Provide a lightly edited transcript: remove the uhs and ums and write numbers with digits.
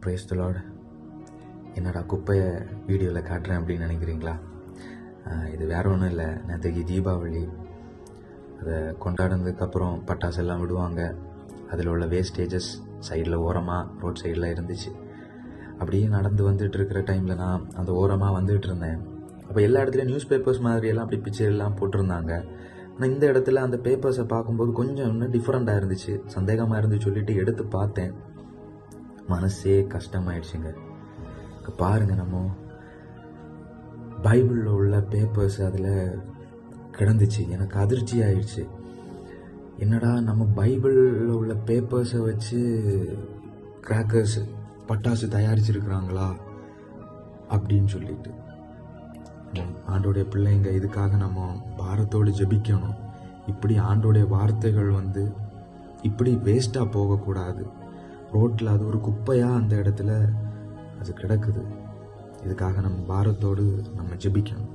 Praise the Lord. என்னடா குப்பையை வீடியோவில் காட்டுறேன் அப்படின்னு நினைக்கிறீங்களா? இது வேற ஒன்றும் இல்லை. நேற்றுக்கு தீபாவளி, அதை கொண்டாடுனதுக்கப்புறம் பட்டாசு எல்லாம் விடுவாங்க. அதில் உள்ள வேஸ்டேஜஸ் சைடில் ஓரமாக ரோட் சைடில் இருந்துச்சு. அப்படியே நடந்து வந்துட்டு இருக்கிற டைமில் நான் அந்த ஓரமாக வந்துட்டு இருந்தேன். அப்போ எல்லா இடத்துலையும் நியூஸ் பேப்பர்ஸ் மாதிரியெல்லாம் அப்படி பிக்சர்லாம் போட்டிருந்தாங்க. ஆனால் இந்த இடத்துல அந்த பேப்பர்ஸை பார்க்கும்போது கொஞ்சம் இன்னும் டிஃப்ரெண்ட்டாக இருந்துச்சு, சந்தேகமாக இருந்து சொல்லிட்டு எடுத்து பார்த்தேன். மனசே கஷ்டமாயிடுச்சுங்க. பாருங்கள், நம்ம பைபிளில் உள்ள பேப்பர்ஸ் அதில் கிடந்துச்சு. எனக்கு அதிர்ச்சி ஆயிடுச்சு. என்னடா நம்ம பைபிளில் உள்ள பேப்பர்ஸை வச்சு கிராக்கர்ஸ் பட்டாசு தயாரிச்சிருக்கிறாங்களா அப்படின்னு சொல்லிட்டு. ஆண்டோடைய பிள்ளைங்க, இதுக்காக நம்ம பாரத்தோடு ஜெபிக்கணும். இப்படி ஆண்டோடைய வார்த்தைகள் இப்படி வேஸ்ட்டாக போகக்கூடாது. ரோட்டில் அது ஒரு குப்பையாக அந்த இடத்துல அது கிடக்குது. இதுக்காக நம்ம பாரத்தோடு நம்ம ஜெபிக்கணும்.